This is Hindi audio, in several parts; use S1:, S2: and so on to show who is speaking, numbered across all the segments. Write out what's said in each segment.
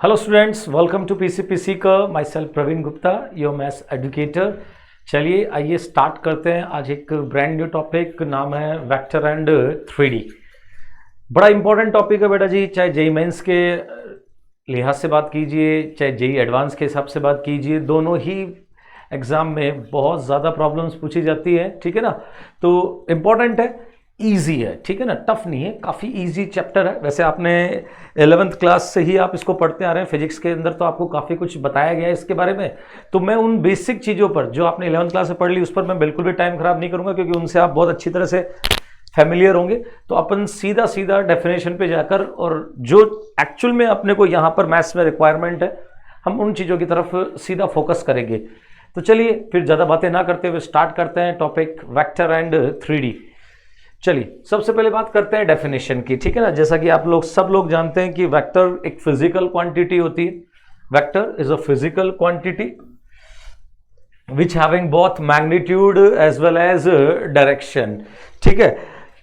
S1: Hello students, welcome to PCPC का। Myself Praveen Gupta, your maths educator. चलिए आइए स्टार्ट करते हैं। आज एक ब्रांड न्यू टॉपिक, नाम है वेक्टर एंड 3D। बड़ा इंपॉर्टेंट टॉपिक है बेटा जी, चाहे जेई मेंस के लिहाज से बात कीजिए, चाहे जेई एडवांस के हिसाब से बात कीजिए, दोनों ही एग्ज़ाम में बहुत ज़्यादा प्रॉब्लम्स पूछी जाती है। ठीक है ना, तो इम्पॉर्टेंट है, ईजी है, ठीक है ना, टफ नहीं है, काफ़ी ईजी चैप्टर है। वैसे आपने 11th क्लास से ही आप इसको पढ़ते आ रहे हैं, फिजिक्स के अंदर तो आपको काफ़ी कुछ बताया गया है इसके बारे में। तो मैं उन बेसिक चीज़ों पर जो आपने 11th क्लास से पढ़ ली, उस पर मैं बिल्कुल भी टाइम खराब नहीं करूँगा, क्योंकि उनसे आप बहुत अच्छी तरह से फैमिलियर होंगे। तो अपन सीधा सीधा डेफिनेशन पे जाकर, और जो एक्चुअल में अपने को यहाँ पर मैथ्स में रिक्वायरमेंट है, हम उन चीज़ों की तरफ सीधा फोकस करेंगे। तो चलिए फिर ज़्यादा बातें ना करते हुए स्टार्ट करते हैं टॉपिक वेक्टर एंड 3D। चलिए सबसे पहले बात करते हैं डेफिनेशन की। ठीक है ना, जैसा कि आप लोग सब लोग जानते हैं कि वेक्टर एक फिजिकल क्वांटिटी होती है। Vector is a physical quantity which having both magnitude as well as direction. ठीक है,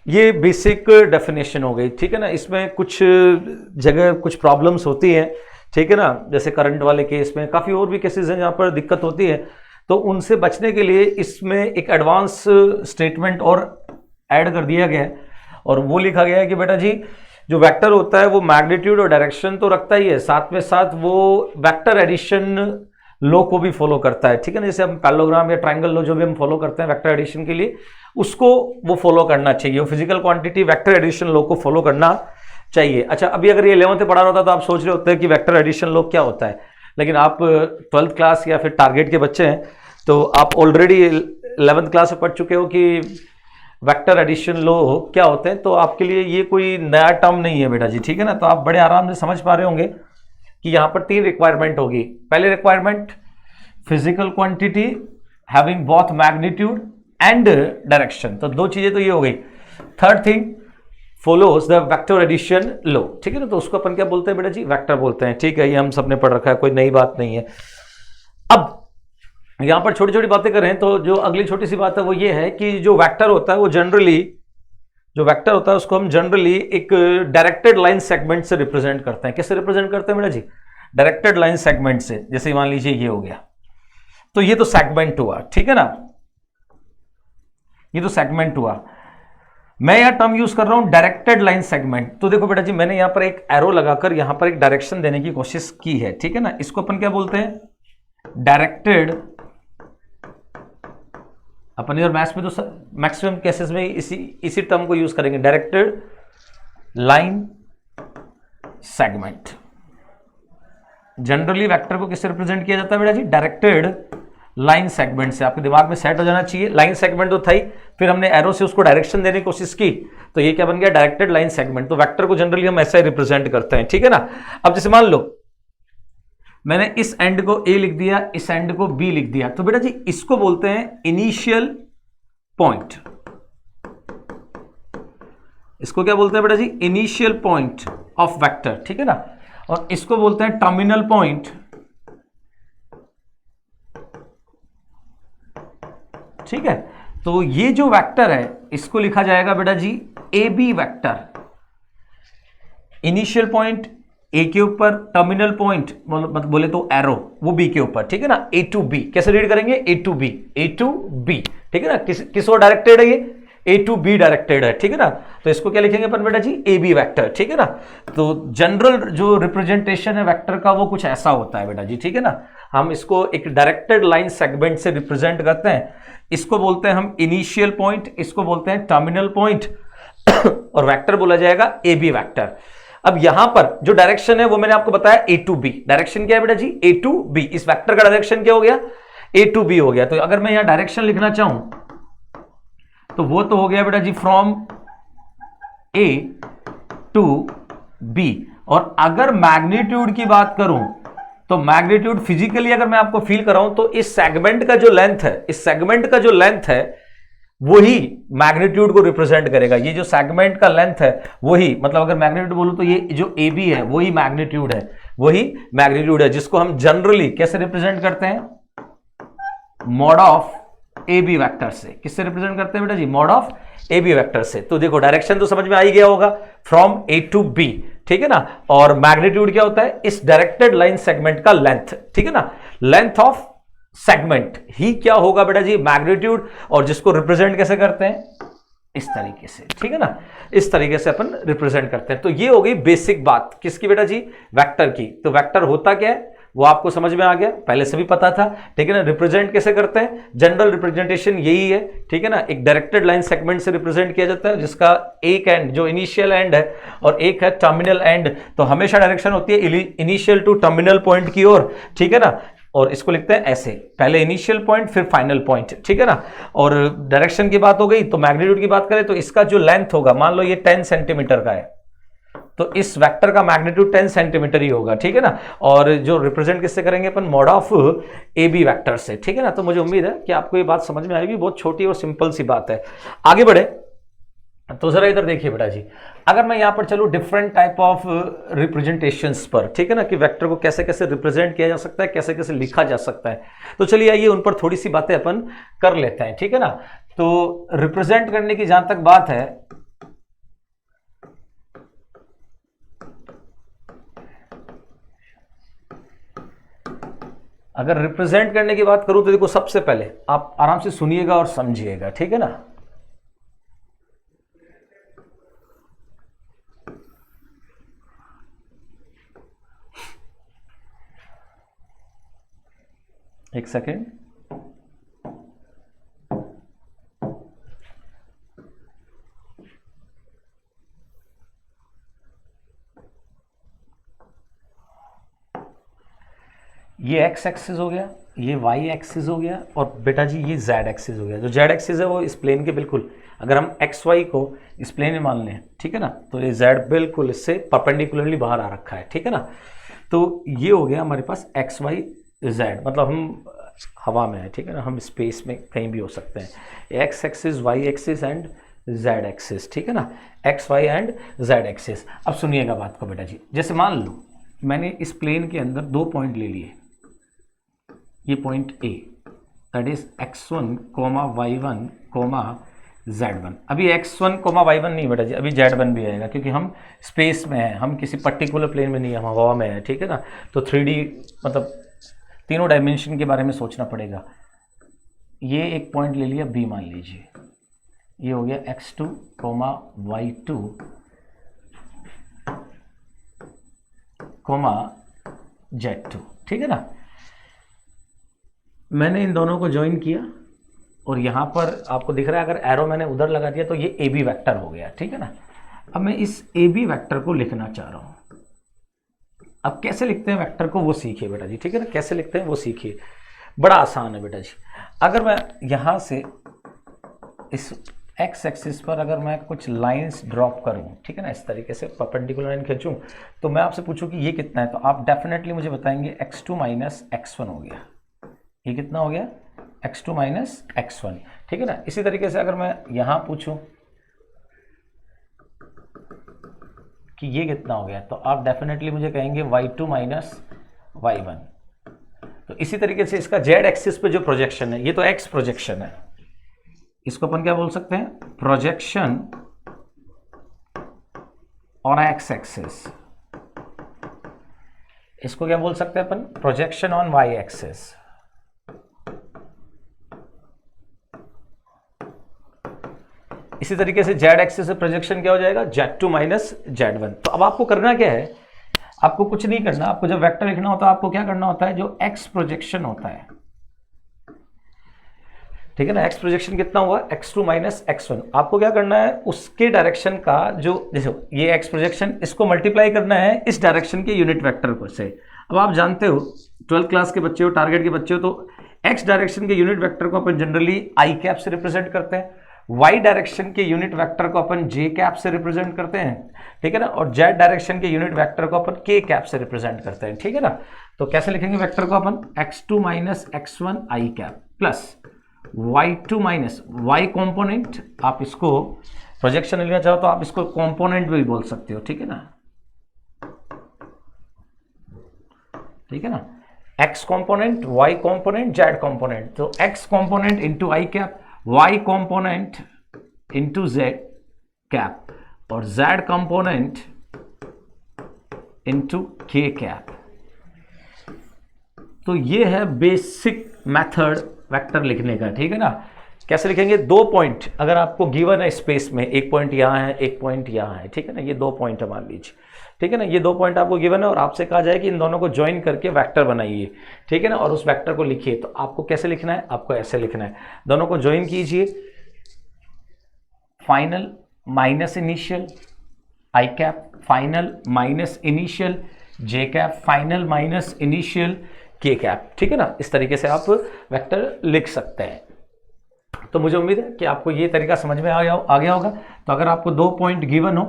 S1: ये बेसिक डेफिनेशन हो गई। ठीक है ना, इसमें कुछ जगह कुछ प्रॉब्लम्स होती हैं, ठीक है ना, जैसे करंट वाले केस में, काफ़ी और भी केसेस हैं जहाँ पर दिक्कत होती है। तो उनसे बचने के लिए इसमें एक एडवांस स्टेटमेंट और ऐड कर दिया गया है, और वो लिखा गया है कि बेटा जी जो वेक्टर होता है वो मैग्नीट्यूड और डायरेक्शन तो रखता ही है, साथ में साथ वो वेक्टर एडिशन लॉ को भी फॉलो करता है। ठीक है ना, जैसे हम पैरेललोग्राम या ट्रायंगल लॉ जो भी हम फॉलो करते हैं वेक्टर एडिशन के लिए, उसको वो फॉलो करना चाहिए। वो physical quantity vector addition law को फॉलो करना चाहिए। अच्छा, अभी अगर ये 11th में पढ़ा होता तो आप सोच रहे होते हैं कि वेक्टर एडिशन लॉ क्या होता है, लेकिन आप 12th क्लास या फिर टारगेट के बच्चे हैं, तो आप ऑलरेडी 11th क्लास में पढ़ चुके हो कि वेक्टर एडिशन लॉ क्या होते हैं। तो आपके लिए ये कोई नया टर्म नहीं है बेटा जी। ठीक है ना, तो आप बड़े आराम से समझ पा रहे होंगे कि यहाँ पर 3 रिक्वायरमेंट होगी। पहले requirement, physical quantity having both magnitude and direction, तो 2 चीजें तो ये हो गई। Third thing, follows the vector addition law. ठीक है ना, तो उसको अपन क्या बोलते हैं बेटा जी, वेक्टर बोलते हैं। ठीक है, ये हम सबने पढ़ रखा है, कोई नई बात नहीं है। अब यहां पर छोटी छोटी बातें करें तो जो अगली छोटी सी बात है वो ये है कि जो वेक्टर होता है वो जनरली, जो वेक्टर होता है उसको हम जनरली एक डायरेक्टेड लाइन सेगमेंट से रिप्रेजेंट करते हैं। किससे रिप्रेजेंट करते हैं बेटा जी, डायरेक्टेड लाइन सेगमेंट से। जैसे मान लीजिए ये हो गया, तो ये तो सेगमेंट हुआ। ठीक है ना, ये तो सेगमेंट हुआ। मैं यहां टर्म यूज कर रहा हूं डायरेक्टेड लाइन सेगमेंट। तो देखो बेटा जी, मैंने यहां पर एक एरो लगाकर यहां पर एक डायरेक्शन देने की कोशिश की है। ठीक है ना, इसको अपन क्या बोलते हैं, डायरेक्टेड। अपन और मैथ्स में तो मैक्सिमम केसेस में इसी टर्म को यूज करेंगे, directed line segment. Generally vector को किससे रिप्रेजेंट किया जाता है बेटा जी, डायरेक्टेड लाइन सेगमेंट से। आपके दिमाग में सेट हो जाना चाहिए, लाइन सेगमेंट तो था ही, फिर हमने एरो से उसको डायरेक्शन देने की कोशिश की, तो ये क्या बन गया, डायरेक्टेड लाइन सेगमेंट। तो वेक्टर को जनरली हम ऐसा ही रिप्रेजेंट करते हैं। ठीक है ना, अब जैसे मान लो मैंने इस एंड को ए लिख दिया, इस एंड को बी लिख दिया, तो बेटा जी इसको बोलते हैं इनिशियल पॉइंट। इसको क्या बोलते हैं बेटा जी, इनिशियल पॉइंट ऑफ वेक्टर। ठीक है ना, और इसको बोलते हैं टर्मिनल पॉइंट। ठीक है, तो ये जो वेक्टर है इसको लिखा जाएगा बेटा जी A B vector. Initial point A के ऊपर, टर्मिनल पॉइंट मतलब बोले तो एरो वो बी के ऊपर। ठीक है ना, ए टू बी कैसे रीड करेंगे, A to B, A to B. ठीक है ना, किस ओर डायरेक्टेड है ये, ए टू बी डायरेक्टेड है। ठीक है ना, तो इसको क्या लिखेंगे अपन बेटा जी, ए बी वेक्टर। ठीक है ना, तो जनरल जो रिप्रेजेंटेशन है वेक्टर का वो कुछ ऐसा होता है बेटा जी। ठीक है ना, हम इसको एक डायरेक्टेड लाइन सेगमेंट से रिप्रेजेंट करते हैं। इसको बोलते हैं हम इनिशियल पॉइंट, इसको बोलते हैं टर्मिनल पॉइंट, और वेक्टर बोला जाएगा ए बी वेक्टर। अब यहां पर जो डायरेक्शन है वो मैंने आपको बताया ए टू बी। डायरेक्शन क्या है बेटा जी, ए टू बी। इस वेक्टर का डायरेक्शन क्या हो गया, ए टू बी हो गया। तो अगर मैं यहां डायरेक्शन लिखना चाहूं तो वो तो हो गया बेटा जी फ्रॉम ए टू बी। और अगर मैग्नीट्यूड की बात करूं तो मैग्नीट्यूड फिजिकली अगर मैं आपको फील कराऊं तो इस सेगमेंट का जो लेंथ है, इस सेगमेंट का जो लेंथ है वही मैग्नीट्यूड को रिप्रेजेंट करेगा। ये जो सेगमेंट का लेंथ है वही, मतलब अगर मैग्नीट्यूड बोलूं तो ये जो ए बी है वही मैग्नीट्यूड है, वही मैग्नीट्यूड है, जिसको हम जनरली कैसे रिप्रेजेंट करते हैं, mod of A B vector से। किससे रिप्रेजेंट करते हैं बेटा जी, mod of A B vector से। तो देखो डायरेक्शन तो समझ में आ ही गया होगा, फ्रॉम ए टू बी। ठीक है ना, और मैग्नीट्यूड क्या होता है, इस डायरेक्टेड लाइन सेगमेंट का लेंथ, ठीक है ना, लेंथ ऑफ सेगमेंट ही क्या होगा बेटा जी, मैग्नीट्यूड, और जिसको रिप्रेजेंट कैसे करते हैं, इस तरीके से, ठीक है ना, इस तरीके से अपन रिप्रेजेंट करते हैं। तो ये हो गई बेसिक बात किसकी बेटा जी, वेक्टर की। तो वेक्टर होता क्या है वो आपको समझ में आ गया, पहले से भी पता था, ठीक है ना। रिप्रेजेंट कैसे करते हैं, जनरल रिप्रेजेंटेशन यही है, ठीक है ना, एक डायरेक्टेड लाइन सेगमेंट से रिप्रेजेंट किया जाता है जिसका एक एंड जो इनिशियल एंड है और एक है टर्मिनल एंड। तो हमेशा डायरेक्शन होती है इनिशियल टू टर्मिनल पॉइंट की ओर, ठीक है ना, और इसको लिखते हैं ऐसे, पहले इनिशियल पॉइंट फिर फाइनल पॉइंट, ठीक है ना। और डायरेक्शन की बात हो गई, तो मैग्नीट्यूड की बात करें तो इसका जो लेंथ होगा, मान लो ये 10 सेंटीमीटर का है, तो इस वेक्टर का मैग्नीट्यूड 10 सेंटीमीटर ही होगा, ठीक है ना। और जो रिप्रेजेंट किससे करेंगे अपन, mod of A B vector से, ठीक है ना। तो मुझे उम्मीद है कि आपको ये बात समझ में आएगी, बहुत छोटी और सिंपल सी बात है। आगे बढ़े तो जरा इधर देखिए बेटा जी, अगर मैं यहां पर चलूं डिफरेंट टाइप ऑफ रिप्रेजेंटेशंस पर, ठीक है ना, कि वेक्टर को कैसे कैसे रिप्रेजेंट किया जा सकता है, कैसे कैसे लिखा जा सकता है, तो चलिए आइए उन पर थोड़ी सी बातें अपन कर लेते हैं, ठीक है ना। तो रिप्रेजेंट करने की जहां तक बात है, अगर रिप्रेजेंट करने की बात करूं तो देखो, सबसे पहले आप आराम से सुनिएगा और समझिएगा, ठीक है ना। एक सेकेंड, ये एक्स एक्सिस हो गया, ये वाई एक्सिस हो गया, और बेटा जी ये जेड एक्सिस हो गया। जो जेड एक्सिस है वो इस प्लेन के बिल्कुल, अगर हम एक्स वाई को इस प्लेन में मान लें, ठीक है ना, तो ये जेड बिल्कुल इससे परपेंडिकुलरली बाहर आ रखा है, ठीक है ना। तो ये हो गया हमारे पास एक्स वाई जेड, मतलब हम हवा में है, ठीक है ना, हम स्पेस में कहीं भी हो सकते हैं। X axis, Y axis and Z axis, ठीक है ना, X Y and Z axis. अब सुनिएगा बात को बेटा जी, जैसे मान लो मैंने इस प्लेन के अंदर 2 पॉइंट ले लिए, ये point A that is x1 y1 z1। अभी x1 y1 नहीं बेटा जी, अभी z1 भी आएगा, क्योंकि हम स्पेस में हैं, हम किसी पर्टिकुलर प्लेन में नहीं है, हम हवा में है, ठीक है ना। तो 3D मतलब तीनों डायमेंशन के बारे में सोचना पड़ेगा। ये एक पॉइंट ले लिया b, मान लीजिए ये हो गया x2 y2 z2, ठीक है ना। मैंने इन दोनों को ज्वाइन किया और यहां पर आपको दिख रहा है, अगर एरो मैंने उधर लगा दिया तो ये ए बी वैक्टर हो गया, ठीक है ना। अब मैं इस ए बी वैक्टर को लिखना चाह रहा हूं। अब कैसे लिखते हैं वेक्टर को वो सीखिए बेटा जी, ठीक है ना, कैसे लिखते हैं वो सीखिए, बड़ा आसान है बेटा जी। अगर मैं यहां से इस एक्स एक्सिस पर अगर मैं कुछ लाइंस ड्रॉप करूं, ठीक है ना, इस तरीके से परपेंडिकुलर लाइन खींचूं, तो मैं आपसे पूछूं कि ये कितना है, तो आप डेफिनेटली मुझे बताएंगे x2 माइनस x1 हो गया। ये कितना हो गया, x2 माइनस x1, ठीक है ना। इसी तरीके से अगर मैं यहां पूछूं कि ये कितना हो गया, तो आप डेफिनेटली मुझे कहेंगे y2 माइनस y1। तो इसी तरीके से इसका z एक्सिस पे जो प्रोजेक्शन है, ये तो x प्रोजेक्शन है, इसको अपन क्या बोल सकते हैं, प्रोजेक्शन ऑन x एक्सिस। इसको क्या बोल सकते हैं अपन, प्रोजेक्शन ऑन y एक्सिस। इसी तरीके से z एक्सिस से प्रोजेक्शन क्या हो जाएगा, z2 माइनस z1। तो अब आपको करना क्या है, आपको कुछ नहीं करना, आपको जब वेक्टर लिखना होता है आपको क्या करना होता है, जो x प्रोजेक्शन होता है, ठीक है ना, x प्रोजेक्शन कितना हुआ, x2 माइनस x1, आपको क्या करना है, उसके डायरेक्शन का जो, देखो ये x प्रोजेक्शन, इसको मल्टीप्लाई करना है इस डायरेक्शन के यूनिट वेक्टर को से। अब आप जानते हो 12th क्लास के बच्चे हो, टारगेट के बच्चे हो, तो x डायरेक्शन के यूनिट वेक्टर को अपन जनरली i कैप से रिप्रेजेंट करते हैं, y डायरेक्शन के यूनिट वेक्टर को अपन j कैप से रिप्रेजेंट करते हैं, ठीक है ना, और z डायरेक्शन के यूनिट वेक्टर को अपन k कैप से रिप्रेजेंट करते हैं, ठीक है ना। तो कैसे लिखेंगे वेक्टर को अपन, x2 minus x1 i cap plus y2 minus y component, आप इसको प्रोजेक्शन लेना चाहो तो आप इसको कॉम्पोनेंट भी बोल सकते हो, ठीक है ना, ठीक है ना, x component, y component, z component. तो x component into i cap, y component into z cap, और z कंपोनेंट इंटू के कैप। तो ये है बेसिक मेथड वेक्टर लिखने का, ठीक है ना। कैसे लिखेंगे, 2 पॉइंट अगर आपको गिवन है स्पेस में, एक पॉइंट यहाँ है, एक पॉइंट यहाँ है, ठीक है ना, ये 2 पॉइंट है मान लीजिए, ठीक है ना, ये 2 पॉइंट आपको गिवन है और आपसे कहा जाए कि इन दोनों को ज्वाइन करके वेक्टर बनाइए, ठीक है ना, और उस वेक्टर को लिखिए। तो आपको कैसे लिखना है, आपको ऐसे लिखना है, दोनों को ज्वाइन कीजिए, फाइनल माइनस इनिशियल आई कैप, फाइनल माइनस इनिशियल जे कैप, फाइनल माइनस इनिशियल के कैप, ठीक है ना। इस तरीके से आप वेक्टर लिख सकते हैं। तो मुझे उम्मीद है कि आपको ये तरीका समझ में आ गया होगा। तो अगर आपको 2 पॉइंट गिवन हो,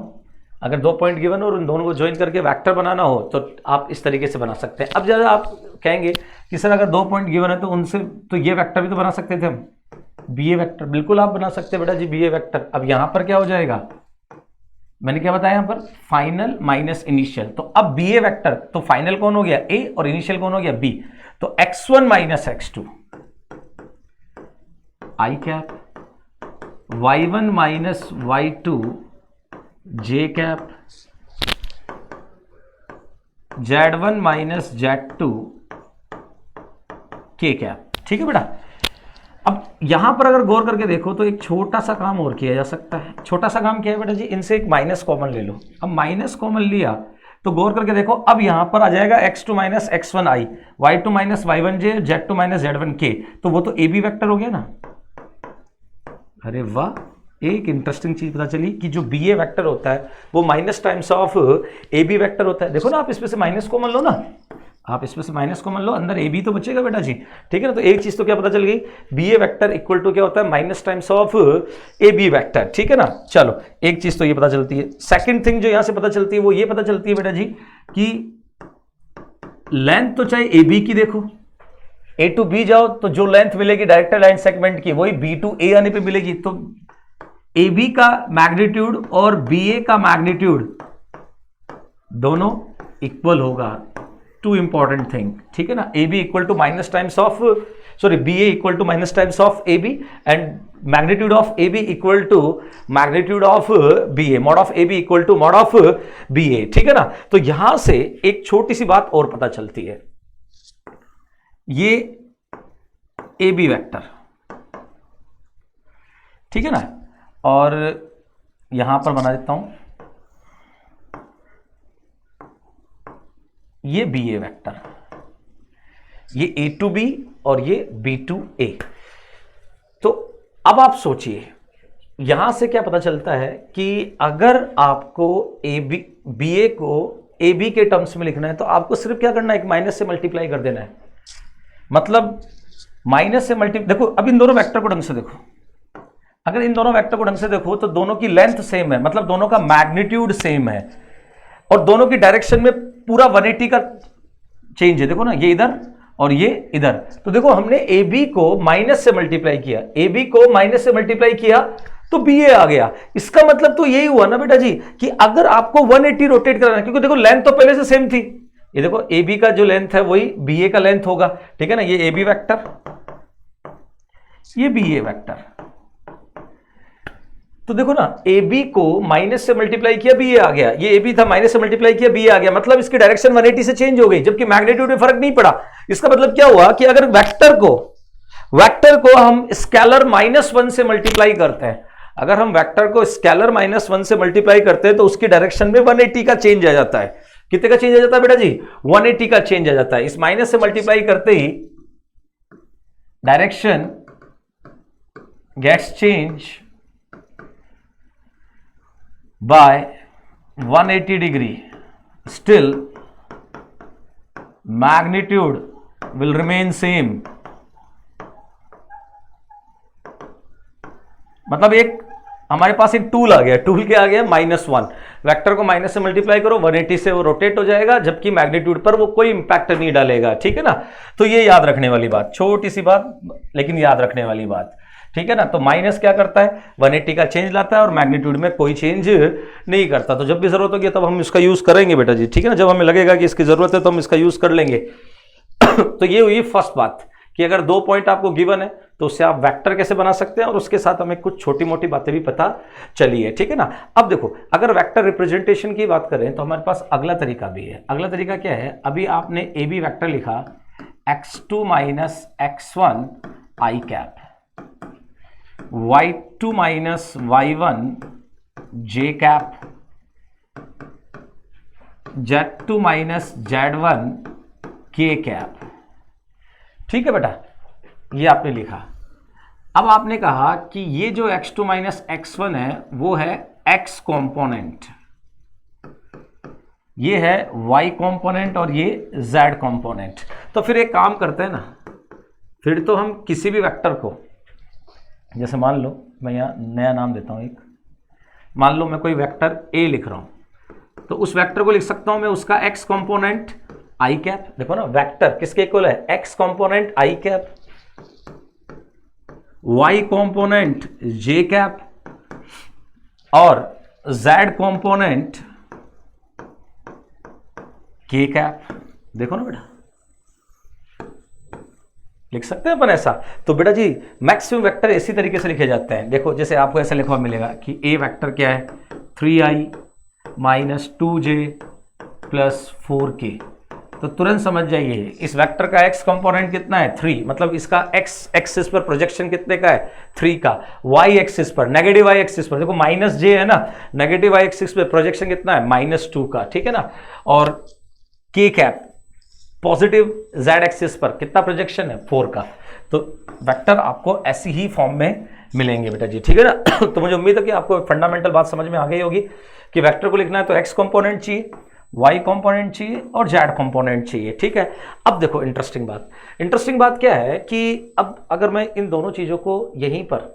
S1: अगर 2 पॉइंट गिवन हो और उन दोनों को ज्वाइन करके वेक्टर बनाना हो तो आप इस तरीके से बना सकते हैं। अब ज़्यादा आप कहेंगे कि सर अगर 2 पॉइंट गिवन है तो उनसे तो ये वेक्टर भी तो बना सकते थे हम, बी ए वेक्टर। बिल्कुल आप बना सकते हैं बेटा जी बी ए वेक्टर। अब यहाँ पर क्या हो जाएगा, मैंने क्या बताया यहाँ पर, फाइनल माइनस इनिशियल। तो अब बी ए वेक्टर, तो फाइनल कौन हो गया ए और इनिशियल कौन हो गया बी, तो x1 माइनस x2 आई कैप, y1 माइनस y2 जे कैप, z1 माइनस z2 के कैप, ठीक है बेटा। अब यहां पर अगर गौर करके देखो तो एक छोटा सा काम और किया जा सकता है। छोटा सा काम क्या है बेटा जी, इनसे एक माइनस कॉमन ले लो। अब माइनस कॉमन लिया तो गौर करके देखो, अब यहां पर आ जाएगा x2 माइनस x1 आई, y2 माइनस y1 जे, z2 माइनस z1 के, तो वो तो ए बी वैक्टर हो गया ना। अरे वाह, एक इंटरेस्टिंग चीज पता चली कि जो बी ए वैक्टर होता है वो minus times of A B vector होता है। देखो ना, आप इसमें से माइनस कॉमन लो ना, आप इसमें से माइनस कॉमन लो, अंदर ए बी तो बचेगा बेटा जी, ठीक है ना। तो एक चीज तो क्या पता चल गई, B A vector equal to क्या होता है, minus times of A B vector, ठीक है ना। चलो एक चीज तो ये पता चलती है। सेकंड थिंग जो यहां से पता चलती है वो ये पता चलती है बेटा जी कि लेंथ तो चाहे ए बी की देखो, ए टू बी जाओ तो जो लेंथ मिलेगी डायरेक्टर लाइन सेगमेंट की वही बी टू ए आने पे मिलेगी। तो ए बी का मैग्नीट्यूड और बी ए का मैग्नीट्यूड दोनों इक्वल होगा। टू इंपॉर्टेंट थिंग, ठीक है ना। A B equal to minus times of, sorry B A equal to minus times of A B and magnitude of A B equal to magnitude of B A, mod of A B equal to mod of B A, ठीक है ना। तो यहां से एक छोटी सी बात और पता चलती है, ये ए बी वैक्टर, ठीक है ना, और यहां पर बना देता हूं ये बी ए वैक्टर, ये ए टू बी और ये बी टू ए। तो अब आप सोचिए यहां से क्या पता चलता है कि अगर आपको ए बी बी ए को ए बी के टर्म्स में लिखना है तो आपको सिर्फ क्या करना है, एक माइनस से मल्टीप्लाई कर देना है। मतलब माइनस से देखो, अब इन दोनों वेक्टर को ढंग से देखो, अगर इन दोनों वेक्टर को ढंग से देखो तो दोनों की लेंथ सेम है, मतलब दोनों का मैग्नीट्यूड सेम है और दोनों की डायरेक्शन में पूरा 180 का चेंज है। देखो ना, ये इधर और ये इधर। तो देखो हमने ए बी को माइनस से मल्टीप्लाई किया, ए बी को माइनस से मल्टीप्लाई किया तो बी ए आ गया। इसका मतलब तो यही हुआ ना बेटा जी कि अगर आपको 180 रोटेट कराना है, क्योंकि देखो लेंथ तो पहले से सेम थी, ये देखो ए बी का जो लेंथ है वही बी ए का लेंथ होगा, ठीक है ना। ये ए बी वैक्टर, ये बी ए वैक्टर। तो देखो ना, ए बी को माइनस से मल्टीप्लाई किया बी ए आ गया, ये ए बी था माइनस से मल्टीप्लाई किया बी ए आ गया, मतलब इसकी डायरेक्शन 180 से चेंज हो गई, जबकि मैग्नीट्यूड में फर्क नहीं पड़ा। इसका मतलब क्या हुआ कि अगर वेक्टर को हम स्केलर -1 से मल्टीप्लाई करते हैं, अगर हम वेक्टर को स्केलर -1 से मल्टीप्लाई करते हैं तो उसकी डायरेक्शन में 180 का चेंज आ जाता है। कितने का चेंज आ जाता है बेटा जी, 180 का चेंज आ जाता है। इस माइनस से मल्टीप्लाई करते ही direction gets change by 180 degree, still magnitude will remain same। मतलब एक हमारे पास एक टूल आ गया, टूल क्या आ गया, -1। वेक्टर को माइनस से मल्टीप्लाई करो, 180 से वो रोटेट हो जाएगा, जबकि मैग्नीट्यूड पर वो कोई इंपैक्ट नहीं डालेगा, ठीक है ना। तो ये याद रखने वाली बात, छोटी सी बात लेकिन याद रखने वाली बात, ठीक है ना। तो माइनस क्या करता है, 180 का चेंज लाता है और मैग्नीट्यूड में कोई चेंज नहीं करता। तो जब भी जरूरत होगी तब हम इसका यूज करेंगे बेटा जी, ठीक है ना। जब हमें लगेगा कि इसकी जरूरत है तो हम इसका यूज कर लेंगे। तो ये हुई फर्स्ट बात कि अगर 2 पॉइंट आपको गिवन है तो उससे आप वेक्टर कैसे बना सकते हैं, और उसके साथ हमें कुछ छोटी मोटी बातें भी पता चली है, ठीक है ना। अब देखो, अगर वेक्टर रिप्रेजेंटेशन की बात करें तो हमारे पास अगला तरीका भी है। अगला तरीका क्या है, अभी आपने ए बी वैक्टर लिखा x2 माइनस x1 आई कैप, y2 माइनस y1 जे कैप, z2 माइनस z1 के कैप, ठीक है बेटा, ये आपने लिखा। अब आपने कहा कि ये जो x2 माइनस x1 है वो है x कॉम्पोनेंट, ये है y कॉम्पोनेंट और ये z कॉम्पोनेंट। तो फिर एक काम करते हैं ना, फिर तो हम किसी भी वेक्टर को, जैसे मान लो मैं यहाँ नया नाम देता हूँ एक, मान लो मैं कोई वेक्टर a लिख रहा हूँ, तो उस वेक्टर को लिख सकता हूँ मैं उसका x कॉम्पोनेंट आई कैप। देखो ना, वेक्टर किसके इक्वल है, x component I cap, y component j cap और z कॉम्पोनेंट k कैप। देखो ना बेटा, लिख सकते हैं अपन ऐसा। तो बेटा जी मैक्सिमम वेक्टर इसी तरीके से लिखे जाते हैं। देखो जैसे आपको ऐसा लिखा मिलेगा कि a वेक्टर क्या है, 3i minus 2j plus 4k। तो तुरंत समझ जाइए इस वेक्टर का x कंपोनेंट कितना है, 3, मतलब इसका x एक्सिस पर प्रोजेक्शन कितने का है, 3 का। y एक्सिस पर, नेगेटिव y एक्सिस पर, देखो माइनस j है ना, नेगेटिव y एक्सिस पर प्रोजेक्शन कितना है, -2 का, ठीक है ना। और k cap positive z axis पर कितना प्रोजेक्शन है, 4 का। तो वेक्टर आपको ऐसी ही फॉर्म में मिलेंगे बेटा जी, ठीक है ना। तो मुझे उम्मीद है कि आपको फंडामेंटल बात समझ में आ गई होगी कि वेक्टर को लिखना है तो x कंपोनेंट चाहिए, y कंपोनेंट चाहिए और z कंपोनेंट चाहिए, ठीक है। अब देखो इंटरेस्टिंग बात क्या है कि अब अगर मैं इन दोनों चीजों को यहीं पर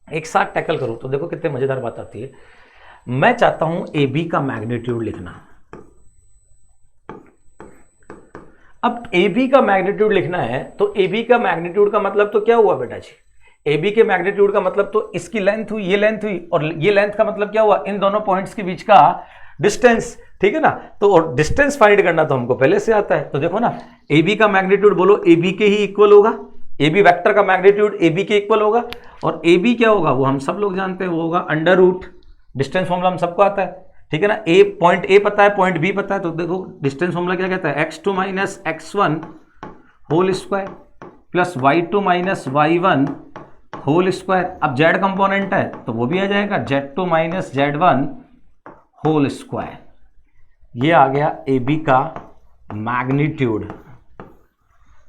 S1: एक साथ टैकल करूं तो देखो कितने मजेदार बात आती है। मैं चाहता हूं ए बी का मैग्नीट्यूड लिखना। अब ए बी का मैग्नीट्यूड लिखना है तो ए बी का मैग्नीट्यूड का मतलब तो क्या हुआ बेटा जी, ए बी के मैग्नीट्यूड का मतलब तो इसकी लेंथ हुई, ये लेंथ हुई, और ये लेंथ का मतलब क्या हुआ, इन दोनों पॉइंट्स के बीच का डिस्टेंस, ठीक है ना। तो और डिस्टेंस फाइंड करना तो हमको पहले से आता है। तो देखो ना, ए बी का मैग्नीट्यूड बोलो ए बी के ही इक्वल होगा, ए बी वेक्टर का मैग्नीट्यूड ए बी के इक्वल होगा, और ए बी क्या होगा वो हम सब लोग जानते हैं, वो होगा अंडर रूट, डिस्टेंस फॉर्मूला हम सबको आता है, ठीक है ना। ए पॉइंट ए पता है, पॉइंट बी पता है, तो देखो डिस्टेंस फॉर्मूला क्या कहता है, x2 minus x1 whole square plus y2 minus y1 whole square. अब z कंपोनेंट है तो वो भी आ जाएगा z2 minus z1 whole square. ये आ गया ए बी का मैग्नीट्यूड।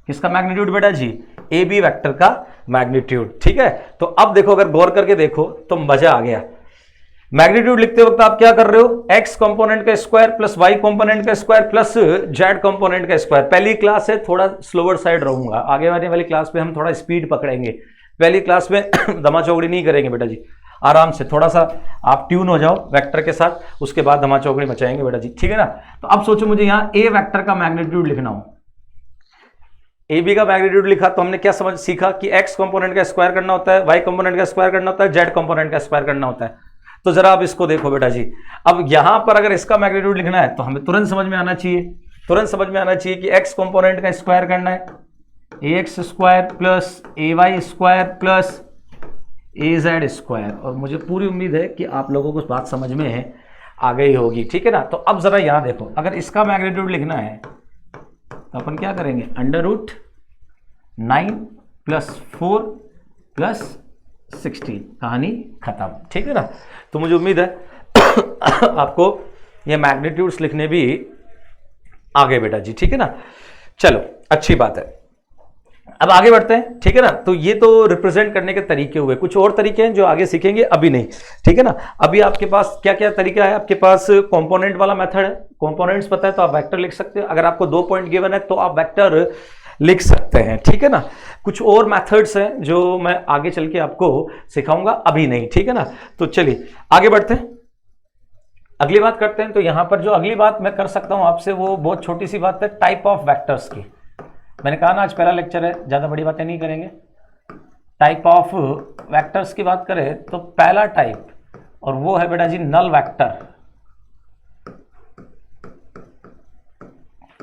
S1: किसका मैग्नीट्यूड बेटा जी, ए बी वेक्टर का मैग्नीट्यूड, ठीक है। तो अब देखो, अगर गौर करके देखो तो मजा आ गया। मैग्नीट्यूड लिखते वक्त आप क्या कर रहे हो, x कंपोनेंट का स्क्वायर प्लस y कंपोनेंट का स्क्वायर प्लस z कंपोनेंट का स्क्वायर। पहली क्लास है, थोड़ा स्लोअर साइड रहूंगा, आगे आने वाली क्लास में हम थोड़ा स्पीड पकड़ेंगे। पहली क्लास में धमाचौकड़ी नहीं करेंगे बेटा जी, आराम से थोड़ा सा आप ट्यून हो जाओ वेक्टर के साथ, उसके बाद धमाचौकड़ी मचाएंगे बेटा जी, ठीक है ना। तो अब सोचो मुझे यहाँ ए वेक्टर का मैग्नीट्यूड लिखना हो, ए बी का मैग्नीट्यूड लिखा तो हमने क्या समझ सीखा कि x कंपोनेंट का स्क्वायर करना होता है, y कंपोनेंट का स्क्वायर करना होता है, z कंपोनेंट का स्क्वायर करना होता है। तो जरा आप इसको देखो बेटा जी, अब यहां पर अगर इसका मैग्नीट्यूड लिखना है तो हमें तुरंत समझ में आना चाहिए कि x कंपोनेंट का स्क्वायर करना है ax square plus ay square plus az square. और मुझे पूरी उम्मीद है कि आप लोगों को बात समझ में आ गई होगी, ठीक है ना। तो अब जरा यहां देखो, अगर इसका मैग्नीट्यूड लिखना है तो अपन क्या करेंगे, अंडर रूट 9 प्लस 4 प्लस 16, कहानी खत्म, ठीक है ना। तो मुझे उम्मीद है आपको ये मैग्नीट्यूड्स लिखने भी आ गए बेटा जी, ठीक है ना। चलो अच्छी बात है, अब आगे बढ़ते हैं, ठीक है ना। तो ये तो रिप्रेजेंट करने के तरीके हुए, कुछ और तरीके हैं जो आगे सीखेंगे, अभी नहीं, ठीक है ना। अभी आपके पास क्या क्या तरीका है, आपके पास कंपोनेंट वाला मेथड है, कंपोनेंट्स पता है तो आप वेक्टर लिख सकते हो। अगर आपको 2 पॉइंट गिवन है तो आप वेक्टर लिख सकते हैं, ठीक है ना। कुछ और मेथड्स हैं जो मैं आगे चल के आपको सिखाऊंगा, अभी नहीं, ठीक है ना। तो चलिए आगे बढ़ते हैं, अगली बात करते हैं। तो यहां पर जो अगली बात मैं कर सकता हूं आपसे वो बहुत छोटी सी बात है, टाइप ऑफ वेक्टर्स की। मैंने कहा ना आज पहला लेक्चर है, ज्यादा बड़ी बातें नहीं करेंगे। टाइप ऑफ वेक्टर्स की बात करें तो पहला टाइप, और वो है बेटा जी नल वेक्टर,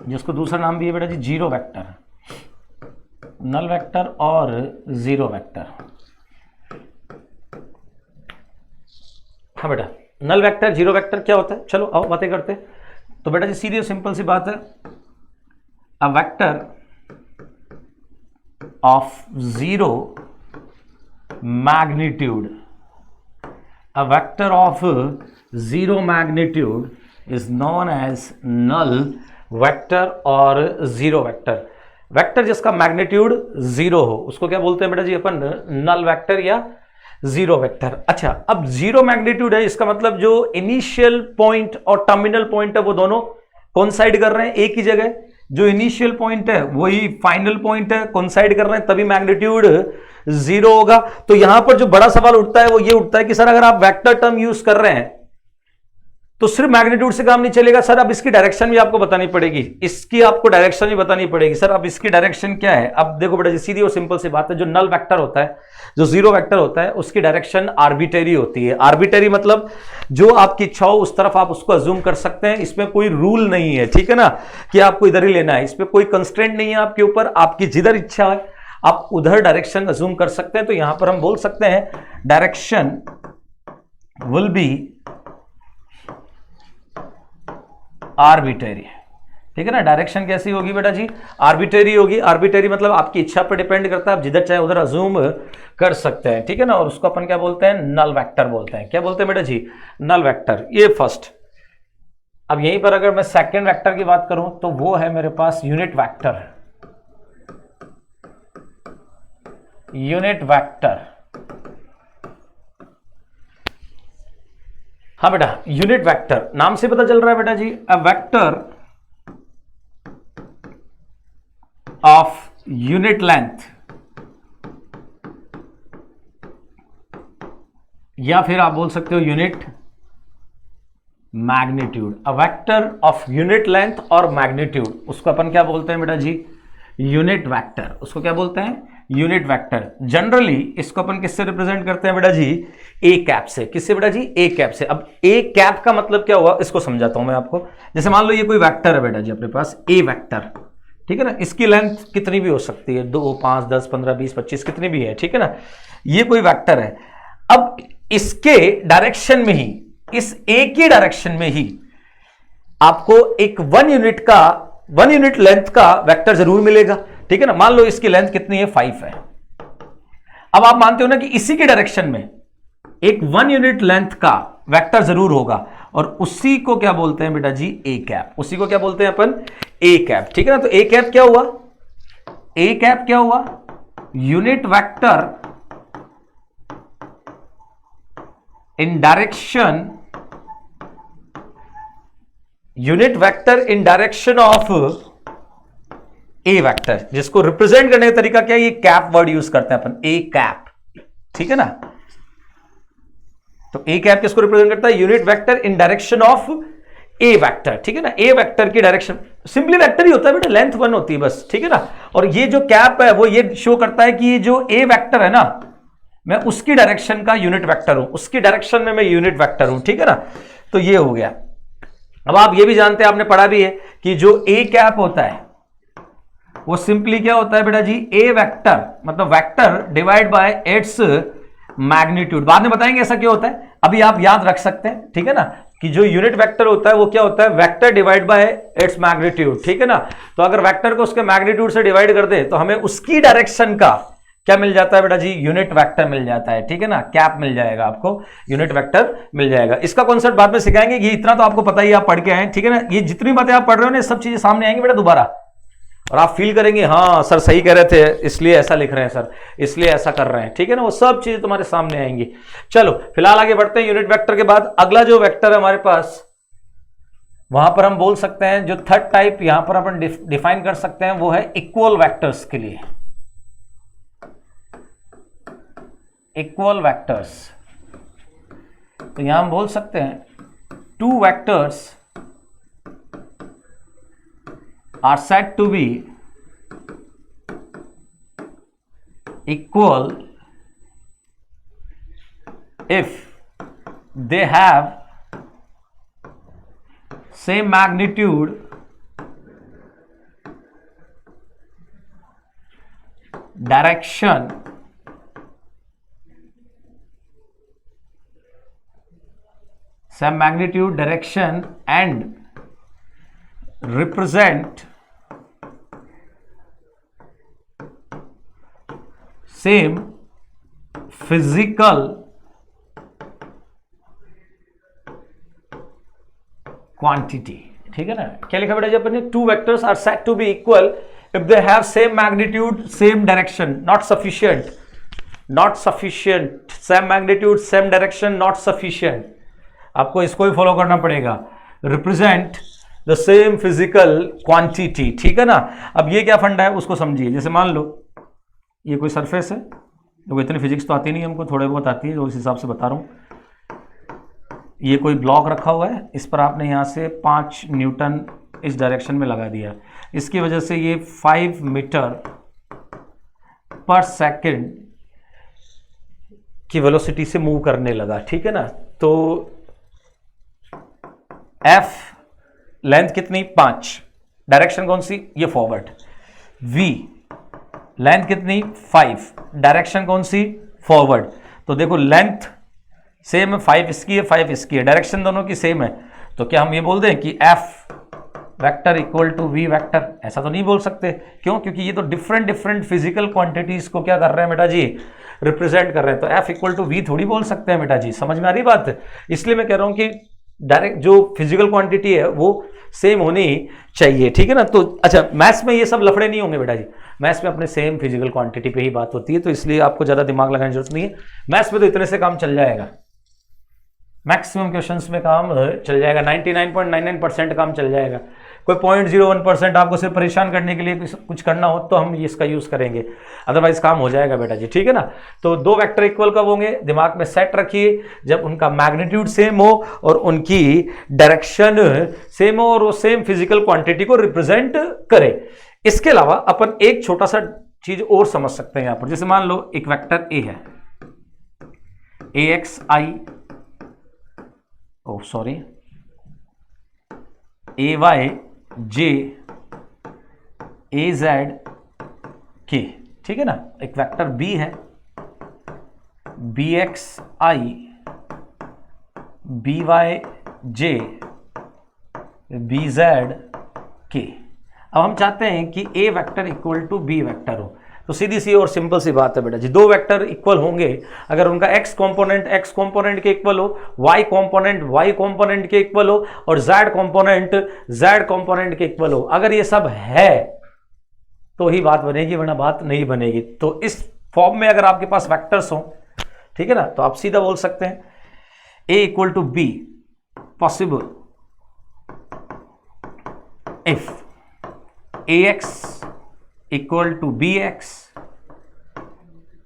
S1: जिसको दूसरा नाम भी है बेटा जी जीरो वेक्टर। नल वेक्टर और जीरो वेक्टर। हाँ बेटा, नल वेक्टर जीरो वेक्टर क्या होता है, चलो आओ बातें करते हैं। तो बेटा जी सीधी सिंपल सी बात है, अ vector of zero magnitude, a vector of zero magnitude is known as null vector और zero vector। वेक्टर जिसका मैग्नीट्यूड जीरो हो उसको क्या बोलते हैं बेटा जी अपन, नल वेक्टर या जीरो वेक्टर। अच्छा, अब जीरो मैग्नीट्यूड है, इसका मतलब जो इनिशियल पॉइंट और टर्मिनल पॉइंट है वो दोनों कोइंसाइड कर रहे हैं एक ही जगह। जो इनिशियल पॉइंट है वही फाइनल पॉइंट है, कोइंसाइड कर रहे हैं, तभी मैग्नीट्यूड जीरो होगा। तो यहां पर जो बड़ा सवाल उठता है वो ये उठता है कि सर अगर आप वेक्टर टर्म यूज कर रहे हैं तो सिर्फ मैग्नीट्यूड से काम नहीं चलेगा सर, अब इसकी डायरेक्शन भी आपको बतानी पड़ेगी, इसकी आपको डायरेक्शन भी बतानी पड़ेगी। सर अब इसकी डायरेक्शन क्या है? अब देखो बेटा जी सीधी और सिंपल सी बात है, जो नल वेक्टर होता है, जो जीरो वेक्टर होता है, उसकी डायरेक्शन आर्बिट्रेरी होती है। आर्बिट्रेरी मतलब जो आपकी इच्छा हो उस तरफ आप उसको अज्यूम कर सकते हैं, इसमें कोई रूल नहीं है, ठीक है ना, कि आपको इधर ही लेना है, इसमें कोई कंस्ट्रेंट नहीं है आपके ऊपर, आपकी जिधर इच्छा है आप उधर डायरेक्शन अज्यूम कर सकते हैं। तो यहां पर हम बोल सकते हैं डायरेक्शन विल बी आर्बिट्रेरी, ठीक है ना। डायरेक्शन कैसी होगी बेटा जी? आर्बिट्रेरी होगी। आर्बिट्रेरी मतलब आपकी इच्छा पर डिपेंड करता है, आप जिधर चाहे उधर अज्यूम कर सकते हैं, ठीक है ना। और उसको अपन क्या बोलते हैं? नल वेक्टर बोलते हैं। क्या बोलते हैं बेटा जी? Null vector. ये फर्स्ट। अब यहीं पर अगर मैं सेकंड वेक्टर की बात करूं तो वो है मेरे पास यूनिट वेक्टर। यूनिट वेक्टर, हाँ बेटा, यूनिट वेक्टर नाम से पता चल रहा है बेटा जी, a vector of unit length, या फिर आप बोल सकते हो unit magnitude. A vector of unit length और मैग्नीट्यूड, उसको अपन क्या बोलते हैं बेटा जी? Unit vector. उसको क्या बोलते हैं? Unit vector. जनरली इसको अपन किससे रिप्रेजेंट करते हैं बेटा जी? ए कैप से। किससे बेटा जी? ए कैप से। अब ए कैप का मतलब क्या हुआ इसको समझाता हूं मैं आपको। जैसे मान लो ये कोई वेक्टर है बेटा जी अपने पास, ए वेक्टर, ठीक है ना। इसकी लेंथ कितनी भी हो सकती है, 2, 5, 10, 15, 20, 25, कितनी भी है, ठीक है ना। ये कोई वेक्टर है। अब इसके डायरेक्शन में ही, इस ए की डायरेक्शन में ही आपको एक 1 यूनिट लेंथ का वेक्टर जरूर मिलेगा, ठीक है ना। मान लो इसकी लेंथ कितनी है? 5 है। अब आप मानते हो ना कि इसी के डायरेक्शन में एक 1 यूनिट लेंथ का वेक्टर जरूर होगा, और उसी को क्या बोलते हैं बेटा जी? A cap. उसी को क्या बोलते हैं अपन? ए कैप, ठीक है ना। तो ए कैप क्या हुआ? ए कैप क्या हुआ? Unit vector in direction, unit vector in direction of A vector, जिसको रिप्रेजेंट करने का तरीका क्या है? ये कैप वर्ड यूज करते हैं अपन, ए कैप, ठीक है ना। तो ए कैप किसको रिप्रेजेंट करता है? Unit vector in direction of A vector, ठीक है ना। ए वेक्टर की डायरेक्शन सिंपली वेक्टर ही होता है बेटा, लेंथ 1 होती है बस, ठीक है ना। और ये जो कैप है वो ये शो करता है कि ये जो ए वेक्टर है ना, मैं उसकी डायरेक्शन का यूनिट वेक्टर हूं, उसकी डायरेक्शन में मैं यूनिट वेक्टर हूं, ठीक है ना। तो ये हो गया। अब आप ये भी जानते हैं, आपने पढ़ा भी है कि जो ए कैप होता है वो सिंपली क्या होता है बेटा जी? ए वेक्टर, मतलब vector divide by its magnitude. बाद में बताएंगे ऐसा क्यों होता है, अभी आप याद रख सकते हैं, ठीक है ना, कि जो यूनिट वेक्टर होता है वो क्या होता है? Vector divide by its magnitude, ठीक है ना। तो अगर वेक्टर को उसके मैग्नीट्यूड से डिवाइड कर दे तो हमें उसकी डायरेक्शन का क्या मिल जाता है बेटा जी? यूनिट वेक्टर मिल जाता है, ठीक है ना। कैप मिल जाएगा आपको, यूनिट वेक्टर मिल जाएगा। इसका कॉन्सेप्ट बाद में सिखाएंगे, ये इतना तो आपको पता ही, आप पढ़ के आए, ठीक है ना। ये जितनी बातें आप पढ़ रहे हो ना, सब चीजें सामने आएंगी बेटा दोबारा, और आप फील करेंगे हाँ सर सही कह रहे थे, इसलिए ऐसा लिख रहे हैं सर, इसलिए ऐसा कर रहे हैं, ठीक है ना। वो सब चीजें तुम्हारे सामने आएंगी। चलो फिलहाल आगे बढ़ते हैं। यूनिट वेक्टर के बाद अगला जो वेक्टर है हमारे पास, वहां पर हम बोल सकते हैं जो थर्ड टाइप यहां पर अपन डिफाइन कर सकते हैं वो है इक्वल वेक्टर्स के लिए। इक्वल वेक्टर्स, तो यहां हम बोल सकते हैं 2 vectors are said to be equal if they have same magnitude direction same magnitude direction and represent same physical quantity। ठीक है ना, क्या लिखा बेटा जी अपन ने, two vectors are set to be equal if they have same magnitude same direction, not sufficient, not sufficient, same magnitude same direction, not sufficient. आपको इसको ही फॉलो करना पड़ेगा, represent the same physical quantity. ठीक है ना, अब ये क्या फंडा है उसको समझिए। जैसे मान लो ये कोई सरफेस है, तो इतनी फिजिक्स तो आती नहीं हमको, थोड़े बहुत आती है, जो इस हिसाब से बता रहा हूँ। ये कोई ब्लॉक रखा हुआ है, इस पर आपने यहाँ से 5 न्यूटन इस डायरेक्शन में लगा दिया, इसकी वजह से ये 5 मीटर पर सेकेंड की वेलोसिटी से मूव करने लगा। ठीक है ना, तो F लेंथ कितनी 5, डायरेक्शन कौन सी, ये फॉरवर्ड। V लेंथ कितनी 5, डायरेक्शन कौन सी, फॉरवर्ड। तो देखो लेंथ सेम है, 5 इसकी है 5 इसकी है, डायरेक्शन दोनों की सेम है, तो क्या हम ये बोल दें कि F vector equal to V vector? ऐसा तो नहीं बोल सकते। क्यों? क्योंकि ये तो डिफरेंट डिफरेंट फिजिकल क्वांटिटीज को क्या कर रहे हैं बेटा जी, रिप्रेजेंट कर रहे हैं। तो F इक्वल टू V थोड़ी बोल सकते हैं बेटा जी, समझ में आ रही बात? इसलिए मैं कह रहा हूं कि डायरेक्ट जो फिजिकल क्वांटिटी है वो सेम होनी चाहिए। ठीक है ना, तो अच्छा मैथ्स में ये सब लफड़े नहीं होंगे बेटा जी, मैथ्स में अपने सेम फिजिकल क्वांटिटी पे ही बात होती है, तो इसलिए आपको ज्यादा दिमाग लगाने की जरूरत नहीं है। मैथ्स में तो इतने से काम चल जाएगा, मैक्सिमम क्वेश्चंस में काम चल जाएगा, 99.99% काम चल जाएगा। कोई 0.01% आपको सिर्फ परेशान करने के लिए कुछ करना हो तो हम इसका यूज करेंगे, अदरवाइज काम हो जाएगा बेटा जी। ठीक है ना, तो दो वेक्टर इक्वल कब होंगे, दिमाग में सेट रखिए, जब उनका मैग्नीट्यूड सेम हो और उनकी डायरेक्शन सेम हो और वो सेम फिजिकल क्वांटिटी को रिप्रेजेंट करे। इसके अलावा अपन एक छोटा सा चीज और समझ सकते हैं यहां पर। जैसे मान लो एक वेक्टर ए है, AXI, AYJ AZK। ठीक है ना, एक वेक्टर B है, BXI BYJ BZK। अब हम चाहते हैं कि A vector equal to B vector हो, तो सीधी सी और सिंपल सी बात है बेटा जी, दो वेक्टर इक्वल होंगे अगर उनका x कंपोनेंट के इक्वल हो, y कंपोनेंट के इक्वल हो और z कंपोनेंट के इक्वल हो। अगर ये सब है तो ही बात बनेगी, वरना बात नहीं बनेगी। तो इस फॉर्म में अगर आपके पास वेक्टर्स हो, ठीक है ना, तो आप सीधा बोल सकते हैं A equal to B possible if AX equal to BX,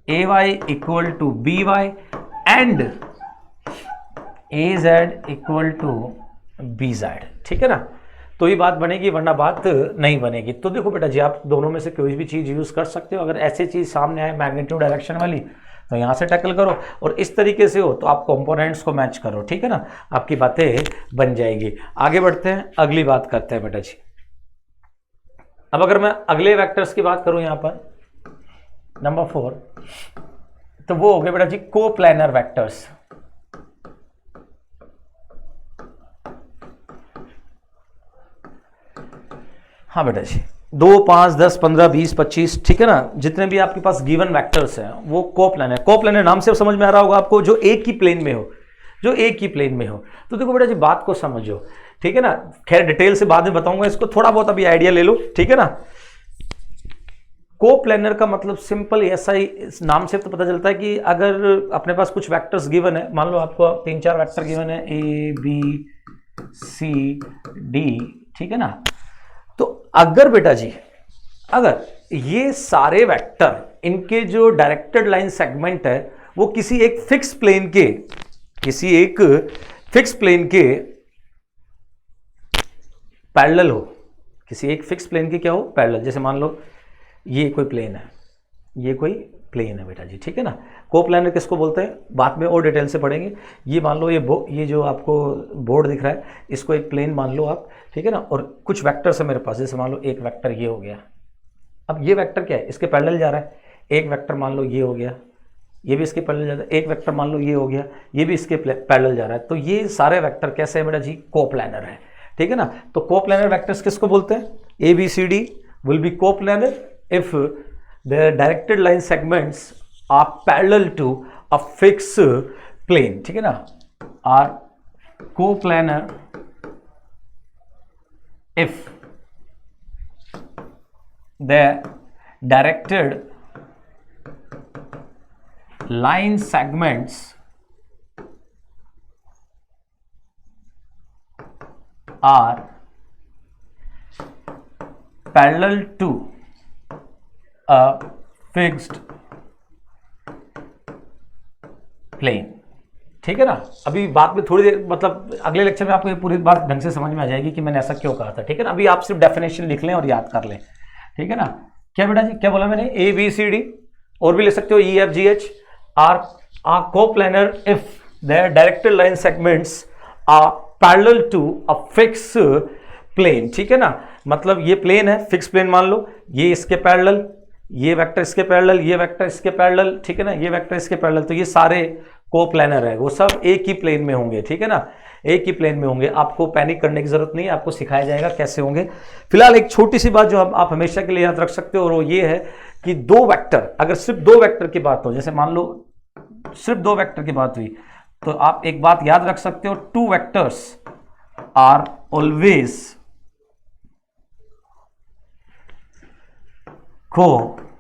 S1: AY equal to BY and AZ equal to BZ। ठीक है ना, तो ये बात बनेगी, वरना बात नहीं बनेगी। तो देखो बेटा जी, आप दोनों में से कोई भी चीज यूज कर सकते हो। अगर ऐसी चीज सामने आए मैग्नीट्यूड डायरेक्शन वाली, तो यहां से टैकल करो, और इस तरीके से हो तो आप कंपोनेंट्स को मैच करो। ठीक है ना, आपकी बातें बन जाएगी। आगे बढ़ते हैं, अगली बात करते हैं बेटा जी। अब अगर मैं अगले वेक्टर्स की बात करूं यहां पर नंबर 4, तो वो हो गए बेटा जी कोप्लानर वेक्टर्स। हाँ बेटा जी, 2, 5, 10, 15, 20, 25, ठीक है ना, जितने भी आपके पास गिवन वेक्टर्स हैं वो कोप्लानर। कोप्लानर नाम से समझ में आ रहा होगा आपको, जो एक ही प्लेन में हो, जो एक ही प्लेन में हो। तो देखो बेटा जी, बात को समझो, ठीक है ना, खैर डिटेल से बाद में बताऊंगा इसको, थोड़ा बहुत अभी आइडिया ले लो। ठीक है ना, कोप्लानर का मतलब सिंपल ऐसा ही, इस नाम से तो पता चलता है कि अगर अपने पास कुछ वेक्टर्स गिवन है, मान लो आपको 3-4 वेक्टर गिवन है ABCD, ठीक है ना, तो अगर बेटा जी, अगर ये सारे वेक्टर, इनके जो डायरेक्टेड लाइन सेगमेंट है वो किसी एक फिक्स प्लेन के पैरेलल हो, किसी एक फिक्स प्लेन के क्या हो, पैरेलल। जैसे मान लो ये कोई प्लेन है, ये कोई प्लेन है बेटा जी, ठीक है ना। कोप्लानर किसको बोलते हैं बाद में और डिटेल से पढ़ेंगे। ये मान लो ये जो आपको बोर्ड दिख रहा है, इसको एक प्लेन मान लो आप, ठीक है ना, और कुछ वेक्टर्स है मेरे पास। जैसे मान लो एक वेक्टर ये हो गया, अब ये वेक्टर क्या है, इसके पैरेलल जा रहा है, एक वेक्टर मान लो ये हो गया, ये भी इसके पैरेलल जा रहा है, एक वेक्टर मान लो ये हो गया, ये भी इसके पैरेलल जा रहा है। तो ये सारे वेक्टर कैसे है बेटा जी? कोप्लानर है, ठीक है ना। तो कोप्लानर वेक्टर्स किसको बोलते हैं? A B C D will be coplanar if their directed line segments are parallel to a fixed plane, ठीक है ना, are coplanar if the directed line segments are parallel to a fixed plane, ठीक है ना। अभी बात में थोड़ी देर, मतलब अगले लेक्चर में आपको ये पूरी बात ढंग से समझ में आ जाएगी कि मैंने ऐसा क्यों कहा था, ठीक है ना। अभी आप सिर्फ डेफिनेशन लिख लें और याद कर लें, ठीक है ना। क्या बेटा जी, क्या बोला मैंने? ए बी सी डी, और भी ले सकते हो E F G H, are coplanar if their directed line segments are parallel to a fix plane, ठीक है ना। मतलब ये प्लेन है, फिक्स प्लेन मान लो, ये इसके पैरेलल, ये वेक्टर इसके पैरेलल, ये वेक्टर इसके पैरेलल, ठीक है ना, ये वेक्टर इसके पैरेलल, तो ये सारे कोप्लानर है, वो सब एक ही प्लेन में होंगे, ठीक है ना, एक ही प्लेन में होंगे। आपको पैनिक करने की जरूरत नहीं है, आपको सिखाया जाएगा कैसे होंगे। फिलहाल एक छोटी सी बात जो आप हमेशा के लिए याद रख सकते हो, और वो ये है कि दो वेक्टर, अगर सिर्फ दो वेक्टर की बात हो, जैसे मान लो सिर्फ दो वेक्टर की बात हुई, तो आप एक बात याद रख सकते हो, two vectors are always coplanar.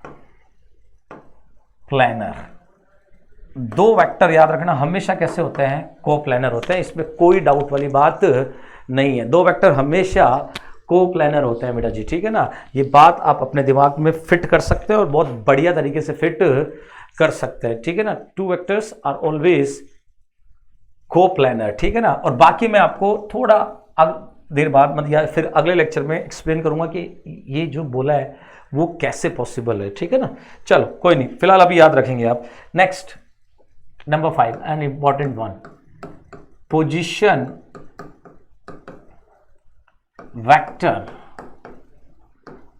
S1: दो वेक्टर याद रखना हमेशा कैसे होते हैं? कोप्लानर होते हैं, इसमें कोई डाउट वाली बात नहीं है। दो वेक्टर हमेशा कोप्लानर होते हैं बेटा जी, ठीक है ना। ये बात आप अपने दिमाग में फिट कर सकते हो और बहुत बढ़िया तरीके से फिट कर सकते हैं, ठीक है ना। Two vectors are always coplanar, ठीक है ना। और बाकी मैं आपको थोड़ा देर बाद, मतलब या फिर अगले लेक्चर में एक्सप्लेन करूंगा कि ये जो बोला है वो कैसे पॉसिबल है, ठीक है ना। चलो कोई नहीं, फिलहाल अभी याद रखेंगे आप। Next number 5, an important one, position vector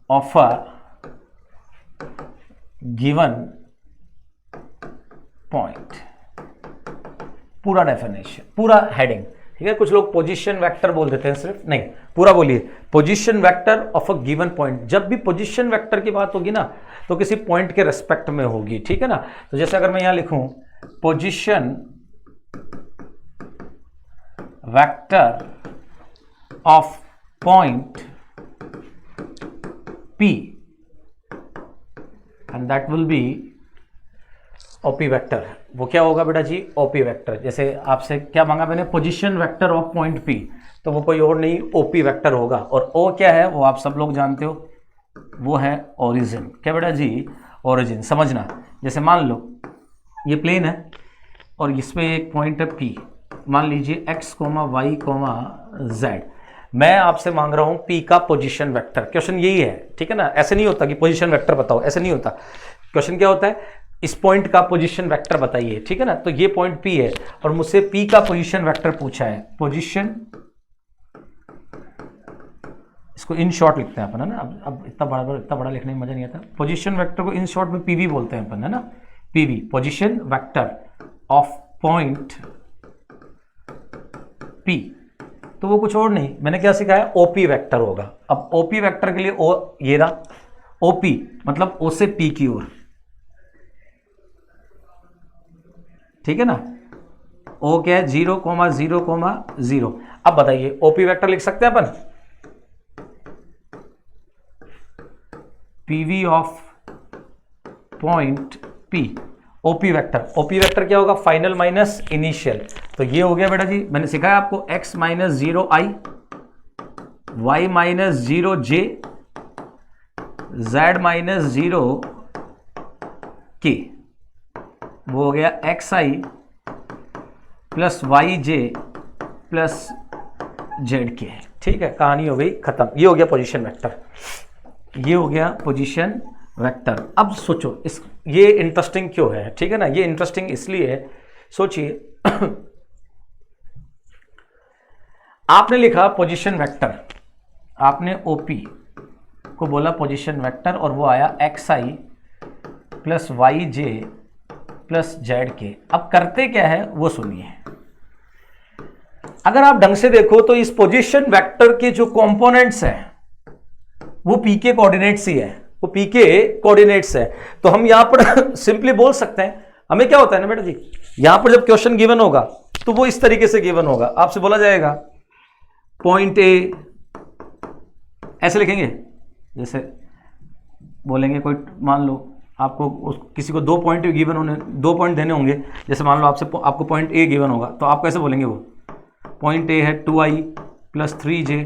S1: of a given point. पूरा डेफिनेशन, पूरा हेडिंग, ठीक है। कुछ लोग पोजीशन वेक्टर बोल देते हैं, सिर्फ नहीं, पूरा बोलिए, position vector of a given point. जब भी पोजीशन वेक्टर की बात होगी ना, तो किसी पॉइंट के रेस्पेक्ट में होगी, ठीक है ना। तो जैसे अगर मैं यहां लिखूं position vector of point P and that will be OP vector. वो क्या होगा बेटा जी? OP vector. जैसे आपसे क्या मांगा मैंने? Position vector of point P, तो वो कोई और नहीं, ओपी वेक्टर होगा। और ओ क्या है वो आप सब लोग जानते हो, वो है ओरिजिन। क्या बेटा जी? ओरिजिन। समझना, जैसे मान लो ये प्लेन है और इसमें एक पॉइंट है P, मान लीजिए x, y, z। मैं आपसे मांग रहा हूं P का पोजीशन वेक्टर। क्वेश्चन यही है, ठीक है ना। ऐसे नहीं होता कि पोजीशन वेक्टर बताओ, ऐसे नहीं होता। क्वेश्चन क्या होता है? इस पॉइंट का पोजीशन वेक्टर बताइए, ठीक है ना। तो ये पॉइंट P है और मुझसे P का पोजीशन वेक्टर पूछा है। पोजीशन, इसको इन शॉर्ट लिखते हैं अपन, है ना। अब इतना बड़ा लिखने में मजा नहीं आता। पोजीशन वेक्टर को इन शॉर्ट में PV बोलते हैं अपन, है ना। PV, position vector of point P। तो वो कुछ और नहीं, मैंने क्या सिखाया? OP वेक्टर होगा। अब OP वेक्टर के लिए ये रहा OP, मतलब O से P की ओर, ठीक है ना। O क्या है? 0, 0, 0। अब बताइए OP वेक्टर लिख सकते हैं अपन? PV of point P, OP vector. OP vector क्या होगा? Final minus initial. तो ये हो गया बेटा जी, मैंने सिखाया आपको x minus 0i, y minus 0j, z minus 0k। वो हो गया xi plus yj plus zk, ठीक है। कहानी हो गई खत्म। ये हो गया पोजीशन वेक्टर, ये हो गया पोजीशन वेक्टर। अब सोचो ये इंटरेस्टिंग क्यों है, ठीक है ना। ये इंटरेस्टिंग इसलिए है, सोचिए आपने लिखा पोजीशन वेक्टर, आपने OP को बोला पोजीशन वेक्टर और वो आया xi प्लस वाई जे प्लस जेड के। अब करते क्या है वो सुनिए। अगर आप ढंग से देखो तो इस पोजीशन वेक्टर के जो कंपोनेंट्स हैं वो पी के कोऑर्डिनेट्स ही है, वो पी के कोऑर्डिनेट्स है। तो हम यहां पर सिंपली बोल सकते हैं, हमें क्या होता है ना बेटा जी, यहां पर जब क्वेश्चन गिवन होगा तो वो इस तरीके से गिवन होगा, आपसे बोला जाएगा पॉइंट ए, ऐसे लिखेंगे, जैसे बोलेंगे कोई, मान लो आपको किसी को 2 पॉइंट गिवन होने, 2 पॉइंट देने होंगे, जैसे मान लो आपको पॉइंट ए गिवन होगा, तो आप कैसे बोलेंगे, वो पॉइंट ए है 2i plus 3j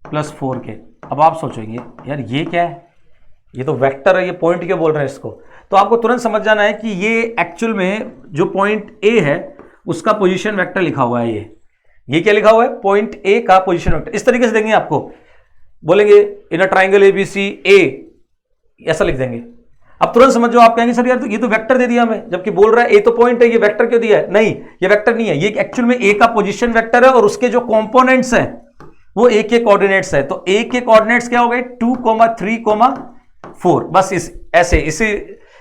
S1: plus 4k। अब आप सोचेंगे यार ये क्या है, ये तो वेक्टर है, ये पॉइंट क्यों बोल रहे हैं इसको। तो आपको तुरंत समझ जाना है कि ये एक्चुअल में जो पॉइंट ए है उसका पोजीशन वेक्टर लिखा हुआ है। ये क्या लिखा हुआ है, पॉइंट ए का पोजीशन वेक्टर। इस तरीके से देंगे आपको, बोलेंगे इन अ ट्राइंगल एबीसी ए, ऐसा लिख देंगे। अब तुरंत समझ जाओ, आप कहेंगे सर यार तो ये तो वेक्टर दे दिया हमें, जबकि बोल रहा है ए तो पॉइंट है, ये वेक्टर क्यों दिया है। नहीं, ये वेक्टर नहीं है, ये एक्चुअल में ए का पोजीशन वेक्टर है और उसके जो कंपोनेंट्स हैं वो ए के कोऑर्डिनेट्स है। तो ए के कोऑर्डिनेट्स क्या हो गए, 2, 3, 4। बस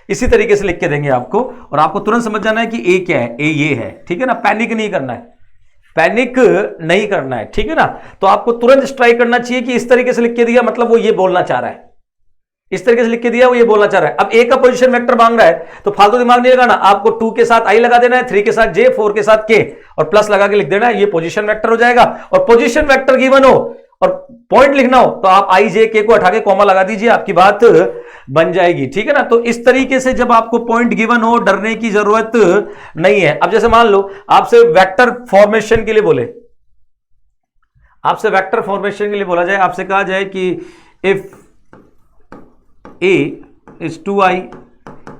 S1: इसी तरीके से लिख के देंगे आपको, और आपको तुरंत समझ जाना है कि ए क्या है, ए ये है। ठीक है ना, पैनिक नहीं करना है, पैनिक नहीं करना है, ठीक है ना। तो आपको तुरंत स्ट्राइक करना चाहिए कि इस तरीके से लिख के दिया मतलब वो ये बोलना चाह रहा है, इस तरीके से लिख के दिया वो ये बोलना चाह रहा है। अब ए का पोजीशन वेक्टर मांग रहा है तो फालतू दिमाग नहीं लगाना, आपको 2 के साथ आई लगा देना है, 3 के साथ जे, 4 के साथ के, और प्लस लगा के लिख देना है, ये पोजीशन वेक्टर हो जाएगा। और पोजीशन वेक्टर गिवन हो और पॉइंट लिखना हो तो आप आई जे के को हटा के कॉमा लगा दीजिए, आपकी बात बन जाएगी। ठीक है ना, तो इस तरीके से जब आपको पॉइंट गिवन हो डरने की जरूरत नहीं है। अब जैसे मान लो आपसे वेक्टर फॉर्मेशन के लिए बोले, आपसे वेक्टर फॉर्मेशन के लिए बोला जाए, आपसे कहा जाए कि if A is 2i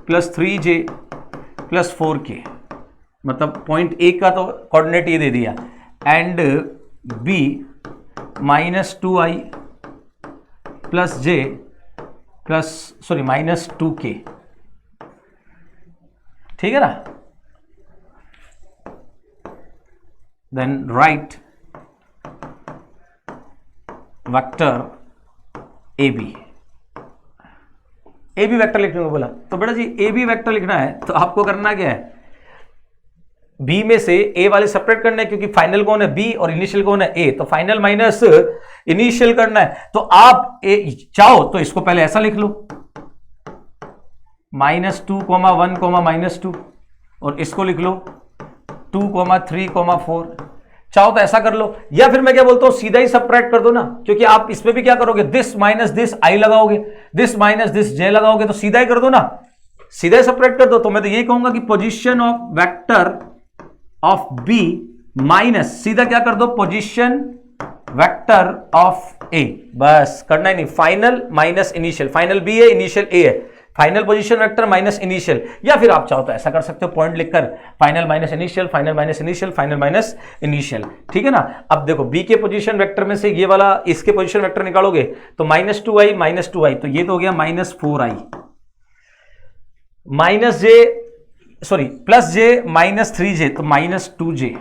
S1: plus 3j plus 4k, मतलब पॉइंट ए का तो कोऑर्डिनेट ये दे दिया, and B minus 2i plus j plus minus 2k। ठीक है ना, then write vector A B. A B vector लिखने को बोला तो बेटा जी ए बी वेक्टर लिखना है तो आपको करना क्या है, बी में से ए वाले सेपरेट करना है, क्योंकि फाइनल कौन है बी और इनिशियल कौन है ए, तो फाइनल माइनस इनिशियल करना है। तो आप चाहो तो इसको पहले ऐसा लिख लो, -2, 1, -2, और इसको लिख लो 2, 3, 4। चाहो तो ऐसा कर लो, या फिर मैं क्या बोलता हूं सीधा ही सबट्रैक्ट कर दो ना, क्योंकि आप इसमें भी क्या करोगे, दिस माइनस दिस आई लगाओगे, दिस माइनस दिस जे लगाओगे, तो सीधा ही कर दो ना, सीधा ही सबट्रैक्ट कर दो। तो मैं तो यही कहूंगा कि position of vector of B minus, सीधा क्या कर दो, पोजीशन वेक्टर ऑफ ए, बस करना ही नहीं, final minus initial, final B है इनिशियल ए है, final position vector minus initial. या फिर आप चाहो तो ऐसा कर सकते हो, पॉइंट लिखकर final minus initial, final minus initial, final minus initial. ठीक है ना। अब देखो बी के पोजीशन वेक्टर में से ये वाला इसके पोजीशन वेक्टर निकालोगे तो -2i, तो ये तो हो गया -4i, माइनस जे सॉरी प्लस जे -3j, तो -2j,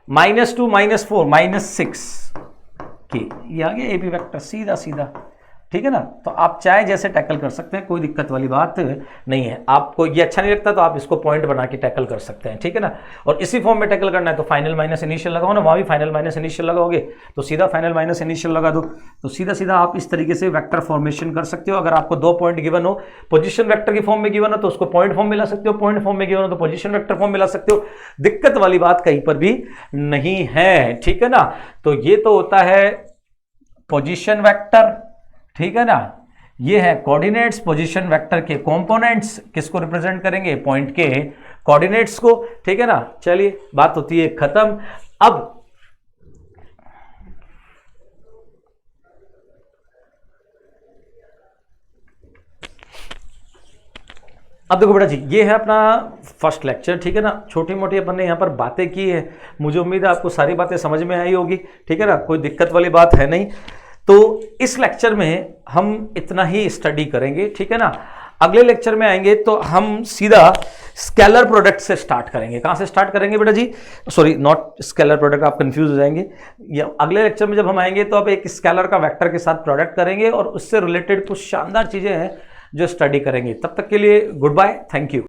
S1: -2 -4 -6 ये आ गया ए बी वेक्टर, सीधा सीधा। ठीक है ना, तो आप चाहे जैसे टैकल कर सकते हैं, कोई दिक्कत वाली बात नहीं है। आपको ये अच्छा नहीं लगता तो आप इसको पॉइंट बना के टैकल कर सकते हैं। ठीक है ना, और इसी फॉर्म में टैकल करना है तो फाइनल माइनस इनिशियल लगाओ ना, वहां भी फाइनल माइनस इनिशियल लगाओगे तो सीधा फाइनल माइनस इनिशियल लगा दो, तो सीधा सीधा आप इस तरीके से वेक्टर फॉर्मेशन कर सकते हो। अगर आपको 2 पॉइंट गिवन हो, पोजीशन वेक्टर की फॉर्म में गिवन हो तो उसको पॉइंट फॉर्म में ला सकते हो, पॉइंट फॉर्म में गिवन हो तो पोजीशन वेक्टर फॉर्म में ला सकते हो, दिक्कत वाली बात कहीं पर भी नहीं है। ठीक है ना, तो ये तो होता है पोजीशन वेक्टर। ठीक है ना, ये है कोऑर्डिनेट्स, पोजीशन वेक्टर के कंपोनेंट्स किसको रिप्रेजेंट करेंगे, पॉइंट के कोऑर्डिनेट्स को। ठीक है ना, चलिए बात होती है खत्म। अब देखो बेटा जी, ये है अपना फर्स्ट लेक्चर। ठीक है ना, छोटी मोटी अपन ने यहाँ पर बातें की है, मुझे उम्मीद है आपको सारी बातें समझ में आई होगी। ठीक है ना, कोई दिक्कत वाली बात है नहीं। तो इस लेक्चर में हम इतना ही स्टडी करेंगे। ठीक है ना, अगले लेक्चर में आएंगे तो हम सीधा स्केलर प्रोडक्ट से स्टार्ट करेंगे। कहाँ से स्टार्ट करेंगे बेटा जी, सॉरी नॉट स्केलर प्रोडक्ट, आप कंफ्यूज हो जाएंगे। या अगले लेक्चर में जब हम आएंगे तो आप एक स्केलर का वेक्टर के साथ प्रोडक्ट करेंगे और उससे रिलेटेड कुछ शानदार चीज़ें हैं जो स्टडी करेंगे। तब तक के लिए गुड बाय, थैंक यू।